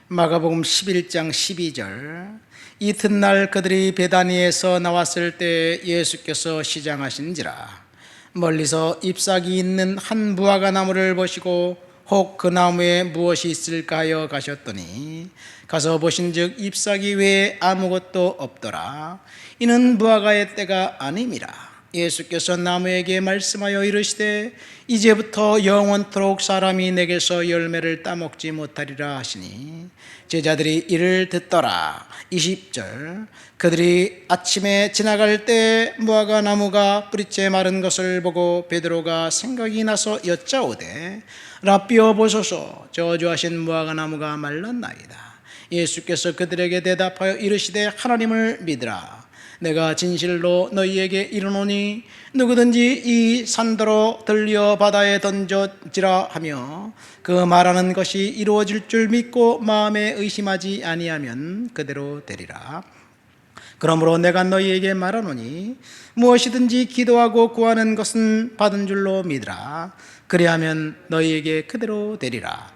마가복음 11장 12절. 이튿날 그들이 베다니에서 나왔을 때 예수께서 시장하신지라 멀리서 잎사귀 있는 한 무화과 나무를 보시고 혹 그 나무에 무엇이 있을까 하여 가셨더니 가서 보신즉 잎사귀 외에 아무것도 없더라. 이는 무화과의 때가 아님이라. 예수께서 나무에게 말씀하여 이르시되 이제부터 영원토록 사람이 내게서 열매를 따먹지 못하리라 하시니 제자들이 이를 듣더라. 20절. 그들이 아침에 지나갈 때 무화과 나무가 뿌리째 마른 것을 보고 베드로가 생각이 나서 여짜오되 라삐어 보소서, 저주하신 무화과 나무가 말랐나이다. 예수께서 그들에게 대답하여 이르시되 하나님을 믿으라. 내가 진실로 너희에게 이르노니 누구든지 이 산더러 들려 바다에 던져지라 하며 그 말하는 것이 이루어질 줄 믿고 마음에 의심하지 아니하면 그대로 되리라. 그러므로 내가 너희에게 말하노니 무엇이든지 기도하고 구하는 것은 받은 줄로 믿으라. 그리하면 너희에게 그대로 되리라.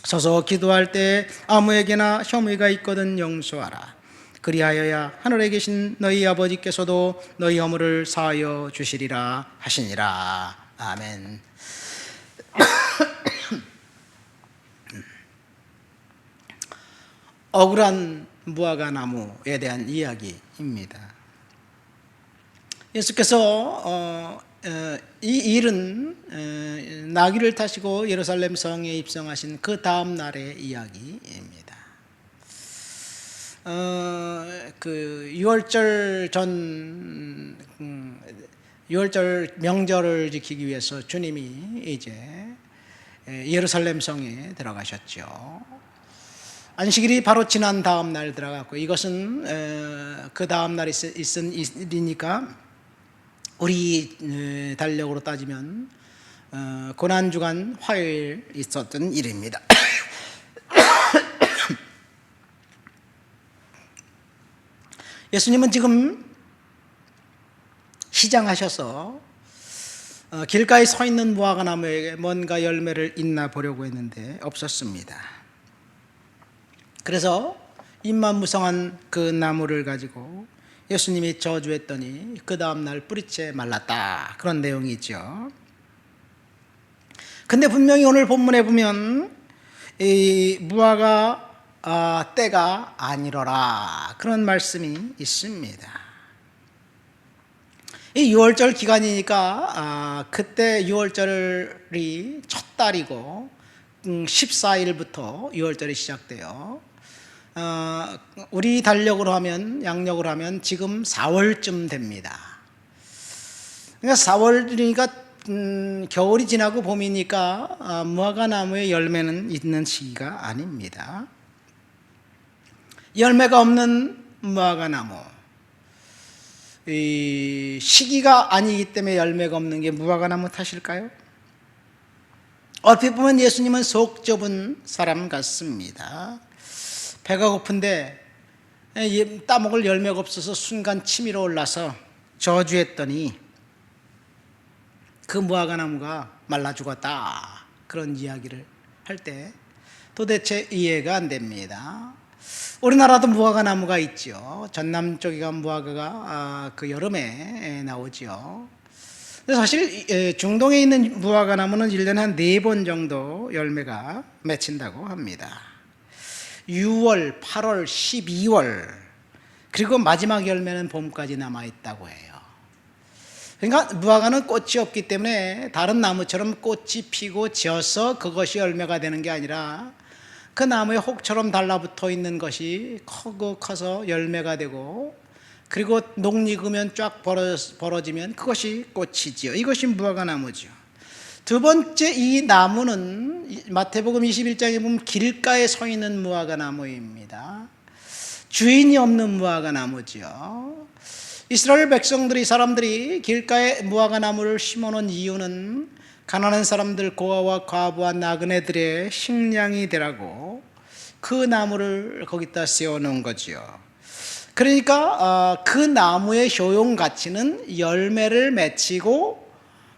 서서 기도할 때 아무에게나 혐의가 있거든 용서하라. 그리하여야 하늘에 계신 너희 아버지께서도 너희 허물을 사하여 주시리라 하시니라. 아멘. 억울한 무화과 나무에 대한 이야기입니다. 예수께서 이 일은 나귀를 타시고 예루살렘 성에 입성하신 그 다음 날의 이야기입니다. 그 6월절 전 6월절 명절을 지키기 위해서 주님이 이제 예루살렘 성에 들어가셨죠. 안식일이 바로 지난 다음 날 들어갔고, 이것은 그 다음 날 있은 일이니까 우리 달력으로 따지면 고난주간 화요일 있었던 일입니다. 예수님은 지금 시장하셔서 길가에 서 있는 무화과 나무에게 뭔가 열매를 잇나 보려고 했는데 없었습니다. 그래서 입만무성한 그 나무를 가지고 예수님이 저주했더니 그 다음날 뿌리째 말랐다, 그런 내용이죠. 근데 분명히 오늘 본문에 보면 이 무화과 때가 아니로라, 그런 말씀이 있습니다. 이 6월절 기간이니까 그때 6월절이 첫 달이고 14일부터 6월절이 시작돼요. 우리 달력으로 하면, 양력으로 하면 지금 4월쯤 됩니다. 그러니까 4월이니까 겨울이 지나고 봄이니까 무화과 나무에 열매는 있는 시기가 아닙니다. 열매가 없는 무화과 나무, 이 시기가 아니기 때문에 열매가 없는 게 무화과 나무 탓일까요? 얼핏 보면 예수님은 속 좁은 사람 같습니다. 배가 고픈데 따먹을 열매가 없어서 순간 치밀어 올라서 저주했더니 그 무화과 나무가 말라 죽었다, 그런 이야기를 할 때 도대체 이해가 안 됩니다. 우리나라도 무화과 나무가 있죠. 전남 쪽에 가 무화과가 그 여름에 나오죠. 사실 중동에 있는 무화과 나무는 1년에 한 4번 정도 열매가 맺힌다고 합니다. 6월, 8월, 12월, 그리고 마지막 열매는 봄까지 남아있다고 해요. 그러니까 무화과는 꽃이 없기 때문에 다른 나무처럼 꽃이 피고 져서 그것이 열매가 되는 게 아니라 그 나무에 혹처럼 달라붙어 있는 것이 커서 열매가 되고, 그리고 녹 익으면 쫙 벌어지면 그것이 꽃이지요. 이것이 무화과 나무죠. 두 번째, 이 나무는 마태복음 21장에 보면 길가에 서 있는 무화과 나무입니다. 주인이 없는 무화과 나무죠. 이스라엘 백성들이, 사람들이 길가에 무화과 나무를 심어놓은 이유는 가난한 사람들, 고아와 과부와 나그네들의 식량이 되라고 그 나무를 거기다 세워놓은 거죠. 그러니까 그 나무의 효용 가치는 열매를 맺히고,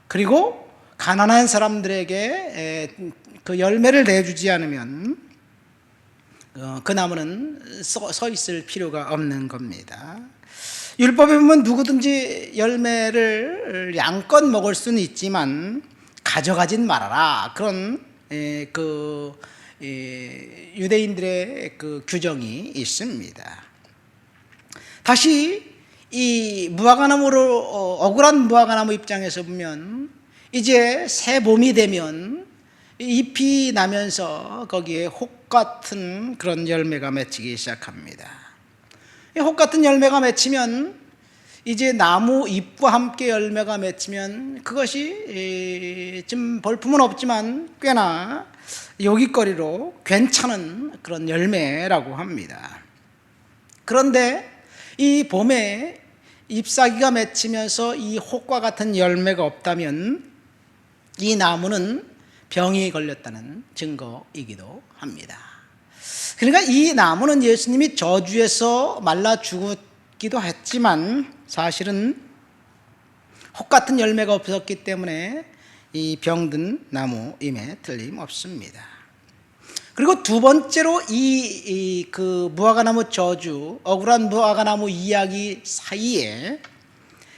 그리고 가난한 사람들에게 그 열매를 내주지 않으면 그 나무는 서 있을 필요가 없는 겁니다. 율법에 보면 누구든지 열매를 양껏 먹을 수는 있지만 가져가진 말아라, 그런 유대인들의 그 규정이 있습니다. 다시 이 무화과나무로 억울한 무화과나무 입장에서 보면 이제 새 봄이 되면 잎이 나면서 거기에 혹 같은 그런 열매가 맺히기 시작합니다. 혹 같은 열매가 맺히면 이제 나무 잎과 함께 열매가 맺히면 그것이 좀 볼품은 없지만 꽤나 요깃거리로 괜찮은 그런 열매라고 합니다. 그런데 이 봄에 잎사귀가 맺히면서 이 혹과 같은 열매가 없다면 이 나무는 병이 걸렸다는 증거이기도 합니다. 그러니까 이 나무는 예수님이 저주에서 말라 죽기도 했지만 사실은 혹 같은 열매가 없었기 때문에 이 병든 나무임에 틀림없습니다. 그리고 두 번째로 그 무화과나무 저주, 억울한 무화과나무 이야기 사이에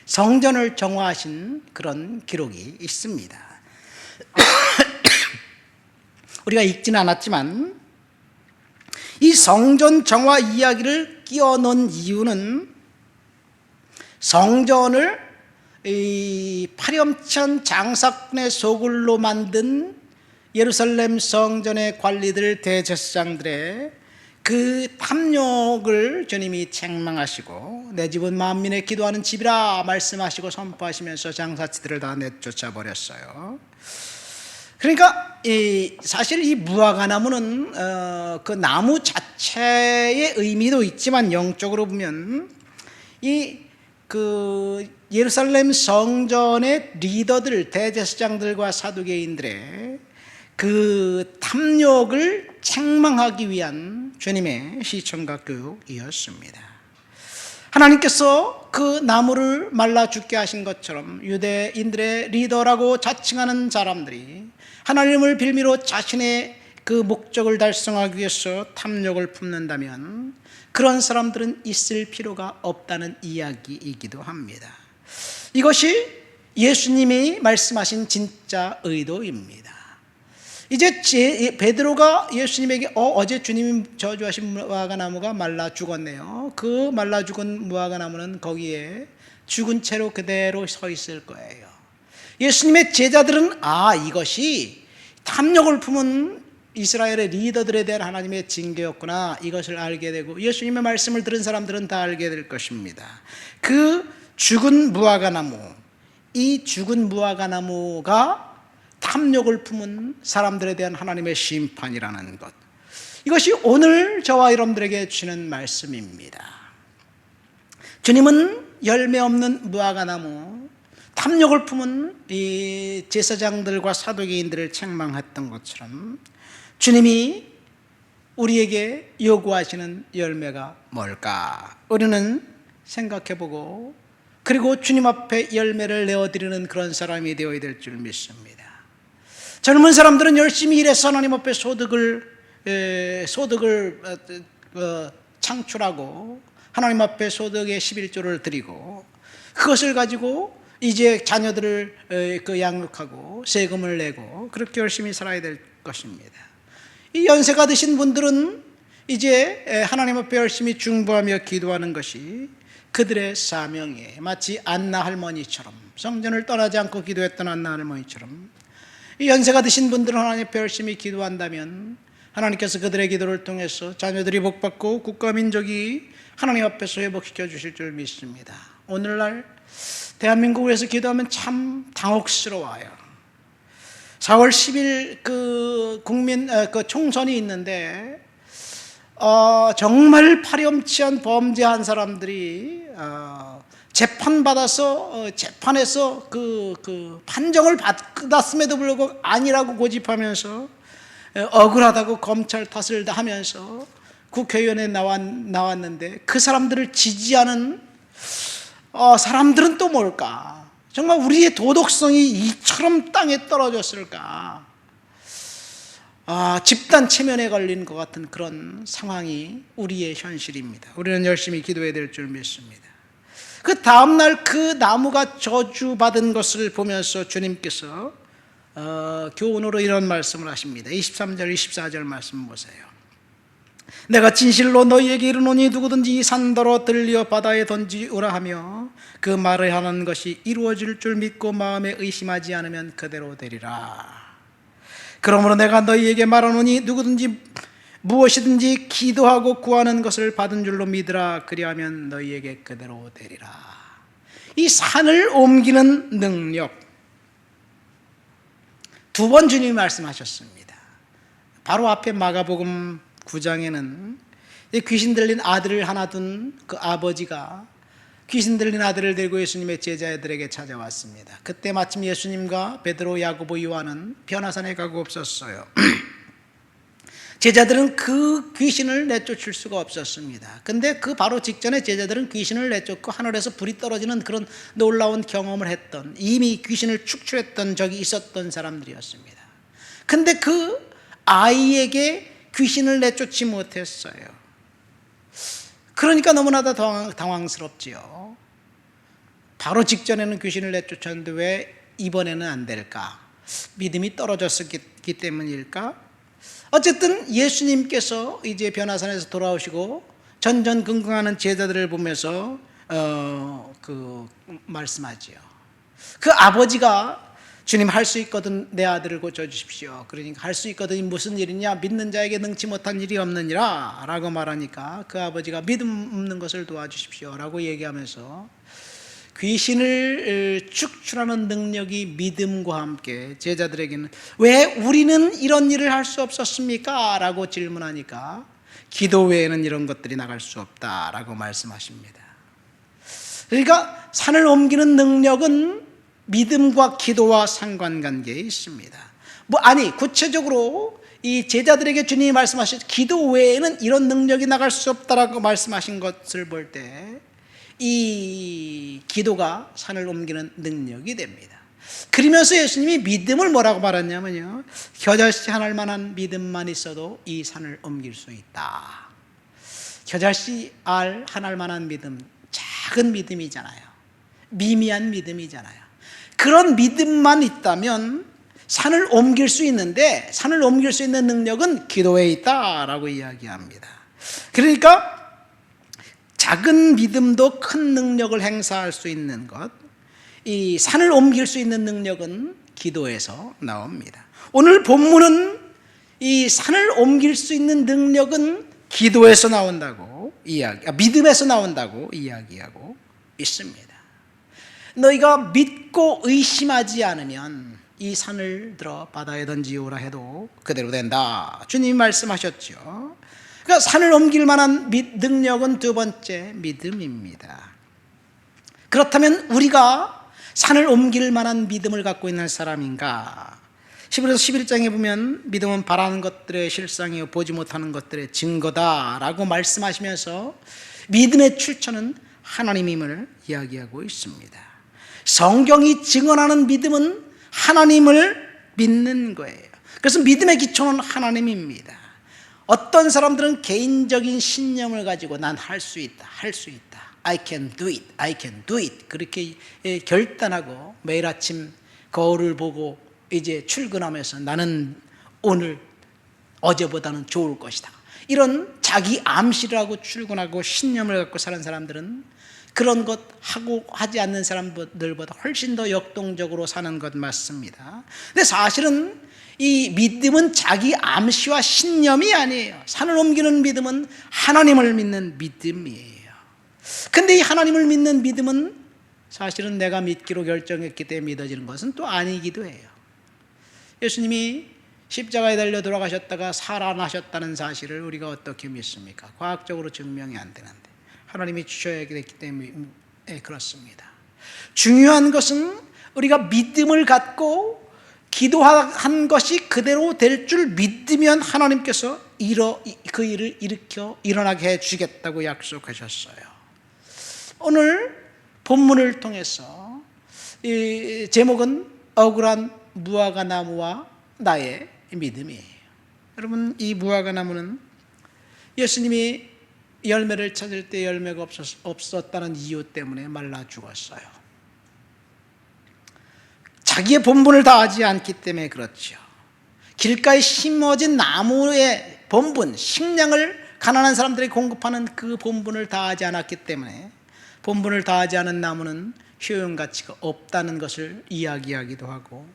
성전을 정화하신 그런 기록이 있습니다. 우리가 읽지는 않았지만 이 성전 정화 이야기를 끼워 넣은 이유는 성전을 이 파렴치한 장사꾼의 소굴로 만든 예루살렘 성전의 관리들, 대제사장들의 그 탐욕을 주님이 책망하시고 내 집은 만민의 기도하는 집이라 말씀하시고 선포하시면서 장사치들을 다 내쫓아 버렸어요. 그러니까 사실 이 무화과나무는 그 나무 자체의 의미도 있지만 영적으로 보면 그 예루살렘 성전의 리더들, 대제사장들과 사두개인들의 그 탐욕을 책망하기 위한 주님의 시청과 교육이었습니다. 하나님께서 그 나무를 말라 죽게 하신 것처럼 유대인들의 리더라고 자칭하는 사람들이 하나님을 빌미로 자신의 그 목적을 달성하기 위해서 탐욕을 품는다면 그런 사람들은 있을 필요가 없다는 이야기이기도 합니다. 이것이 예수님이 말씀하신 진짜 의도입니다. 이제 베드로가 예수님에게 어제 주님이 저주하신 무화과나무가 말라 죽었네요. 그 말라 죽은 무화과나무는 거기에 죽은 채로 그대로 서 있을 거예요. 예수님의 제자들은 이것이 탐욕을 품은 이스라엘의 리더들에 대한 하나님의 징계였구나, 이것을 알게 되고 예수님의 말씀을 들은 사람들은 다 알게 될 것입니다. 그 죽은 무화과나무, 이 죽은 무화과나무가 탐욕을 품은 사람들에 대한 하나님의 심판이라는 것, 이것이 오늘 저와 여러분들에게 주는 말씀입니다. 주님은 열매 없는 무화과나무, 탐욕을 품은 이 제사장들과 사두개인들을 책망했던 것처럼 주님이 우리에게 요구하시는 열매가 뭘까? 우리는 생각해보고 그리고 주님 앞에 열매를 내어드리는 그런 사람이 되어야 될 줄 믿습니다. 젊은 사람들은 열심히 일해서 하나님 앞에 소득을 창출하고 하나님 앞에 소득의 11조를 드리고 그것을 가지고 이제 자녀들을 양육하고 세금을 내고 그렇게 열심히 살아야 될 것입니다. 이 연세가 드신 분들은 이제 하나님 앞에 열심히 중보하며 기도하는 것이 그들의 사명이에요. 마치 안나 할머니처럼, 성전을 떠나지 않고 기도했던 안나 할머니처럼 이 연세가 드신 분들은 하나님 앞에 열심히 기도한다면 하나님께서 그들의 기도를 통해서 자녀들이 복받고 국가 민족이 하나님 앞에서 회복시켜 주실 줄 믿습니다. 오늘날 대한민국을 위해서 기도하면 참 당혹스러워요. 4월 10일 그 총선이 있는데 정말 파렴치한 범죄한 사람들이 재판받아서 재판에서 그 판정을 받았음에도 불구하고 아니라고 고집하면서 억울하다고 검찰 탓을 다 하면서 국회의원에 나왔는데 그 사람들을 지지하는 사람들은 또 뭘까? 정말 우리의 도덕성이 이처럼 땅에 떨어졌을까? 집단 체면에 걸린 것 같은 그런 상황이 우리의 현실입니다. 우리는 열심히 기도해야 될 줄 믿습니다. 그 다음날 그 나무가 저주받은 것을 보면서 주님께서 교훈으로 이런 말씀을 하십니다. 23절 24절 말씀 보세요. 내가 진실로 너희에게 이르노니 누구든지 이 산더러 들려 바다에 던지우라 하며 그 말을 하는 것이 이루어질 줄 믿고 마음에 의심하지 않으면 그대로 되리라. 그러므로 내가 너희에게 말하노니 누구든지 무엇이든지 기도하고 구하는 것을 받은 줄로 믿으라. 그리하면 너희에게 그대로 되리라. 이 산을 옮기는 능력, 두 번 주님이 말씀하셨습니다. 바로 앞에 마가복음 9장에는 귀신 들린 아들을 하나 둔 그 아버지가 귀신 들린 아들을 들고 예수님의 제자들에게 찾아왔습니다. 그때 마침 예수님과 베드로, 야고보, 요한은 변화산에 가고 없었어요. 제자들은 그 귀신을 내쫓을 수가 없었습니다. 근데 그 바로 직전에 제자들은 귀신을 내쫓고 하늘에서 불이 떨어지는 그런 놀라운 경험을 했던, 이미 귀신을 축출했던 적이 있었던 사람들이었습니다. 근데 그 아이에게 귀신을 내쫓지 못했어요. 그러니까 너무나도 당황스럽지요. 바로 직전에는 귀신을 내쫓았는데 왜 이번에는 안 될까? 믿음이 떨어졌기 때문일까? 어쨌든 예수님께서 이제 변화산에서 돌아오시고 전전긍긍하는 제자들을 보면서 말씀하지요. 그 아버지가 주님, 할 수 있거든 내 아들을 고쳐주십시오. 그러니까 할 수 있거든 무슨 일이냐? 믿는 자에게 능치 못한 일이 없느니라 라고 말하니까 그 아버지가 믿음 없는 것을 도와주십시오 라고 얘기하면서 귀신을 축출하는 능력이 믿음과 함께 제자들에게는 왜 우리는 이런 일을 할 수 없었습니까? 라고 질문하니까 기도 외에는 이런 것들이 나갈 수 없다라고 말씀하십니다. 그러니까 산을 옮기는 능력은 믿음과 기도와 상관관계에 있습니다. 구체적으로 이 제자들에게 주님이 말씀하신 기도 외에는 이런 능력이 나갈 수 없다라고 말씀하신 것을 볼 때 이 기도가 산을 옮기는 능력이 됩니다. 그러면서 예수님이 믿음을 뭐라고 말했냐면요, 겨자씨 하나일 만한 믿음만 있어도 이 산을 옮길 수 있다. 겨자씨 알 하나일 만한 믿음, 작은 믿음이잖아요. 미미한 믿음이잖아요. 그런 믿음만 있다면 산을 옮길 수 있는데, 산을 옮길 수 있는 능력은 기도에 있다라고 이야기합니다. 그러니까 작은 믿음도 큰 능력을 행사할 수 있는 것, 이 산을 옮길 수 있는 능력은 기도에서 나옵니다. 오늘 본문은 이 산을 옮길 수 있는 능력은 기도에서 나온다고 믿음에서 나온다고 이야기하고 있습니다. 너희가 믿고 의심하지 않으면 이 산을 들어 바다에 던지오라 해도 그대로 된다. 주님이 말씀하셨죠. 그러니까 산을 옮길 만한 능력은 두 번째 믿음입니다. 그렇다면 우리가 산을 옮길 만한 믿음을 갖고 있는 사람인가? 히브리서 11장에 보면 믿음은 바라는 것들의 실상이요 보지 못하는 것들의 증거다라고 말씀하시면서 믿음의 출처는 하나님임을 이야기하고 있습니다. 성경이 증언하는 믿음은 하나님을 믿는 거예요. 그래서 믿음의 기초는 하나님입니다. 어떤 사람들은 개인적인 신념을 가지고 난 할 수 있다, 할 수 있다, I can do it, I can do it 그렇게 결단하고 매일 아침 거울을 보고 이제 출근하면서 나는 오늘 어제보다는 좋을 것이다, 이런 자기 암시를 하고 출근하고 신념을 갖고 사는 사람들은 그런 것 하고 하지 않는 사람들보다 훨씬 더 역동적으로 사는 것 맞습니다. 근데 사실은 이 믿음은 자기 암시와 신념이 아니에요. 산을 옮기는 믿음은 하나님을 믿는 믿음이에요. 근데 이 하나님을 믿는 믿음은 사실은 내가 믿기로 결정했기 때문에 믿어지는 것은 또 아니기도 해요. 예수님이 십자가에 달려 돌아가셨다가 살아나셨다는 사실을 우리가 어떻게 믿습니까? 과학적으로 증명이 안 되는데 하나님이 주셔야 됐기 때문에 그렇습니다. 중요한 것은 우리가 믿음을 갖고 기도한 것이 그대로 될 줄 믿으면 하나님께서 그 일을 일어나게 해주겠다고 약속하셨어요. 오늘 본문을 통해서 이 제목은 억울한 무화과 나무와 나의 믿음이에요. 여러분, 이 무화과 나무는 예수님이 열매를 찾을 때 열매가 없었다는 이유 때문에 말라 죽었어요. 자기의 본분을 다하지 않기 때문에 그렇죠. 길가에 심어진 나무의 본분, 식량을 가난한 사람들에게 공급하는 그 본분을 다하지 않았기 때문에, 본분을 다하지 않은 나무는 효용가치가 없다는 것을 이야기하기도 하고,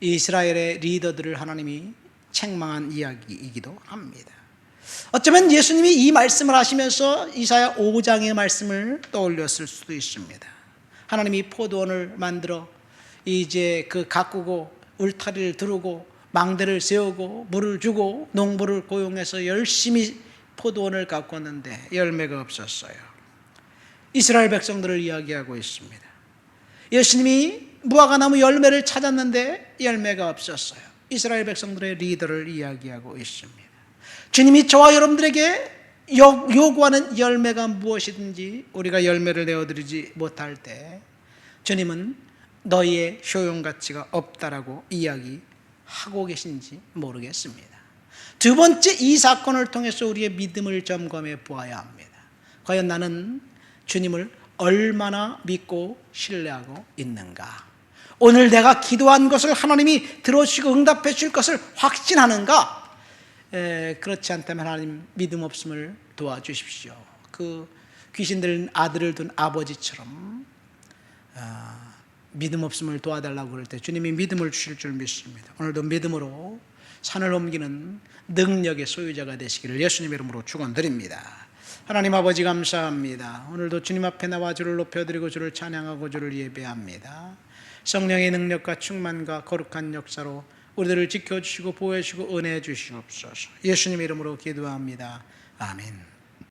이스라엘의 리더들을 하나님이 책망한 이야기이기도 합니다. 어쩌면 예수님이 이 말씀을 하시면서 이사야 5장의 말씀을 떠올렸을 수도 있습니다. 하나님이 포도원을 만들어 이제 그 가꾸고 울타리를 두르고 망대를 세우고 물을 주고 농부를 고용해서 열심히 포도원을 가꿨는데 열매가 없었어요. 이스라엘 백성들을 이야기하고 있습니다. 예수님이 무화과나무 열매를 찾았는데 열매가 없었어요. 이스라엘 백성들의 리더를 이야기하고 있습니다. 주님이 저와 여러분들에게 요구하는 열매가 무엇이든지 우리가 열매를 내어드리지 못할 때 주님은 너희의 효용가치가 없다라고 이야기하고 계신지 모르겠습니다. 두 번째, 이 사건을 통해서 우리의 믿음을 점검해 보아야 합니다. 과연 나는 주님을 얼마나 믿고 신뢰하고 있는가? 오늘 내가 기도한 것을 하나님이 들어주시고 응답해 주실 것을 확신하는가? 그렇지 않다면 하나님 믿음 없음을 도와주십시오. 그 귀신 들린 아들을 둔 아버지처럼 믿음 없음을 도와달라고 그럴 때 주님이 믿음을 주실 줄 믿습니다. 오늘도 믿음으로 산을 옮기는 능력의 소유자가 되시기를 예수님 이름으로 축원드립니다. 하나님 아버지 감사합니다. 오늘도 주님 앞에 나와 주를 높여드리고 주를 찬양하고 주를 예배합니다. 성령의 능력과 충만과 거룩한 역사로 우리들을 지켜주시고 보호해주시고 은혜해 주시옵소서. 예수님 이름으로 기도합니다. 아멘.